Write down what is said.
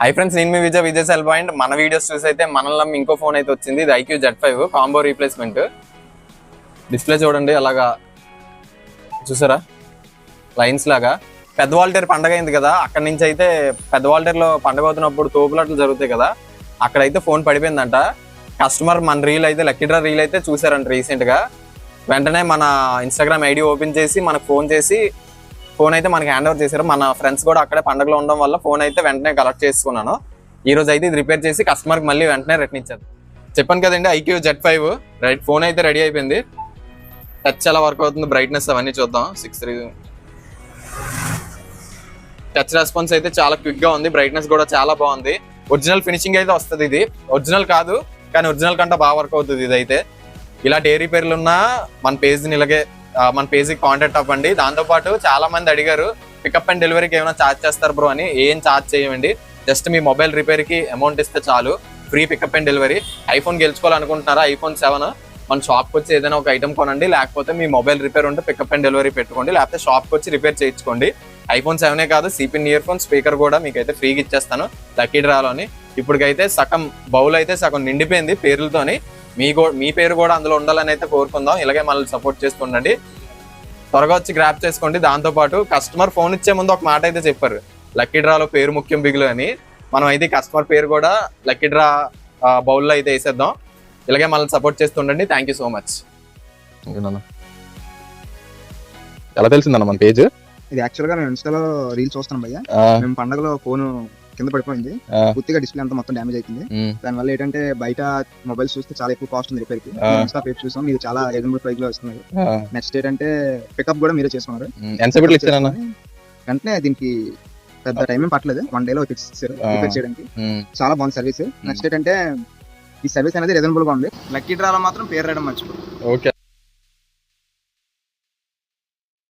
Hi friends, నేను మీ Vijay cell point. మన videos చూసి అయితే మనలో ఇంకో ఫోన్ అయితే వచ్చింది. ఇది IQ Z5 combo replacement. Display చూడండి, అలాగా చూసారా లైన్స్ లాగా. పెద్ద వాల్టేర్ పండగ అయింది కదా, అక్కడ నుంచి అయితే పెద్ద వాల్టేర్లో పండగ అవుతున్నప్పుడు తోపులాట్లు జరుగుతాయి కదా, అక్కడైతే ఫోన్ పడిపోయిందంట. కస్టమర్ మన రీల్ అయితే లక్కీ డ్రా రీల్ అయితే చూసారంట రీసెంట్గా. వెంటనే మన ఇన్స్టాగ్రామ్ ఐడి ఓపెన్ చేసి మనకు ఫోన్ చేసి ఫోన్ అయితే మనకి హ్యాండ్ ఓవర్ చేశారు. మన ఫ్రెండ్స్ కూడా అక్కడే పండుగలో ఉండడం వల్ల ఫోన్ అయితే వెంటనే కలెక్ట్ చేసుకున్నాను. ఈ రోజు అయితే ఇది రిపేర్ చేసి కస్టమర్కి మళ్ళీ వెంటనే రిటర్న్ ఇచ్చారు. చెప్పాను కదండి, IQ Z5 రైట్. ఫోన్ అయితే రెడీ అయిపోయింది. టచ్ ఎలా వర్క్ అవుతుంది, బ్రైట్నెస్ అవన్నీ చూద్దాం. 6:3 టచ్ రెస్పాన్స్ అయితే చాలా క్విక్ గా ఉంది. బ్రైట్నెస్ కూడా చాలా బాగుంది. ఒరిజినల్ ఫినిషింగ్ అయితే వస్తుంది. ఇది ఒరిజినల్ కాదు కానీ ఒరిజినల్ కంటే బాగా వర్క్ అవుతుంది. ఇది అయితే ఇలాంటి ఏ రిపేర్లు ఉన్నా మన పేజ్ని ఇలాగే మన పేజ్కి కాంటాక్ట్ అవ్వండి. దాంతోపాటు చాలా మంది అడిగారు పికప్ అండ్ డెలివరీకి ఏమైనా ఛార్జ్ చేస్తారు బ్రో అని. ఏం ఛార్జ్ చేయమండి, జస్ట్ మీ మొబైల్ రిపేర్కి అమౌంట్ ఇస్తే చాలు. Free pickup and delivery. IPhone గెలుచుకోవాలనుకుంటున్నారా, iPhone 7 మన షాప్కి వచ్చి ఏదైనా ఒక ఐటమ్ కొనండి, లేకపోతే మీ మొబైల్ రిపేర్ ఉంటే పికప్ అండ్ డెలివరీ పెట్టుకోండి, లేకపోతే షాప్కి వచ్చి రిపేర్ చేయించుకోండి. iPhone 7 కాదు, సిపిన్ ఇయర్ ఫోన్ స్పీకర్ కూడా మీకైతే ఫ్రీగా ఇచ్చేస్తాను లక్కీ డ్రాలోని. ఇప్పటికైతే సగం బౌల్ అయితే సగం నిండిపోయింది పేర్లతోని. మీ పేరు కూడా అందులో ఉండాలని అయితే కోరుకుందాం. ఇలాగే మనల్ని సపోర్ట్ చేస్తుండండి. త్వరగా వచ్చి గ్రాప్ చేసుకోండి. దాంతోపాటు కస్టమర్ ఫోన్ ఇచ్చే ముందు ఒక మాట అయితే చెప్పారు, లక్కీ డ్రాలో పేరు ముఖ్యం బిగులు అని. మనం అయితే కస్టమర్ పేరు కూడా లక్కీ డ్రా బౌల్లో అయితే వేసేద్దాం. ఇలాగే మనల్ని సపోర్ట్ చేస్తుండండి. Thank you so much. ఎలా తెలిసిందన్న మన పేజ్? ఇది యాక్చువల్ గా నేను ఇన్స్టాలో రీల్స్ చూస్తాను భయ్య. మేము పండగలో ఫోన్ కింద పడిపోయింది, పూర్తిగా డిస్ప్లే అంతా మొత్తం డ్యామేజ్ అయిపోయింది. దానివల్ల ఏంటంటే బయట మొబైల్స్ చూస్తే చాలా ఎక్కువ కాస్ట్ ఉంది రిపేర్ కి. ఇన్స్టా పేజ్ చూసాం, మీరు చాలా రీజనబుల్ ప్రైస్ లో ఇస్తున్నారు. నెక్స్ట్ ఏంటంటే పికప్ కూడా మీరే చేసుకున్నారు. వెంటనే దీనికి పెద్ద టైం ఏం పట్టలేదు, 1 day లో ఇచ్చారు రిపేర్ చేయడానికి. చాలా బాగుంది సర్వీస్. నెక్స్ట్ ఏంటంటే ఈ సర్వీస్ అనేది రీజనబుల్ గా ఉంది. లక్కీ డ్రాలో మాత్రం పేరు రాయడం మర్చిపోయింది. ఓకే.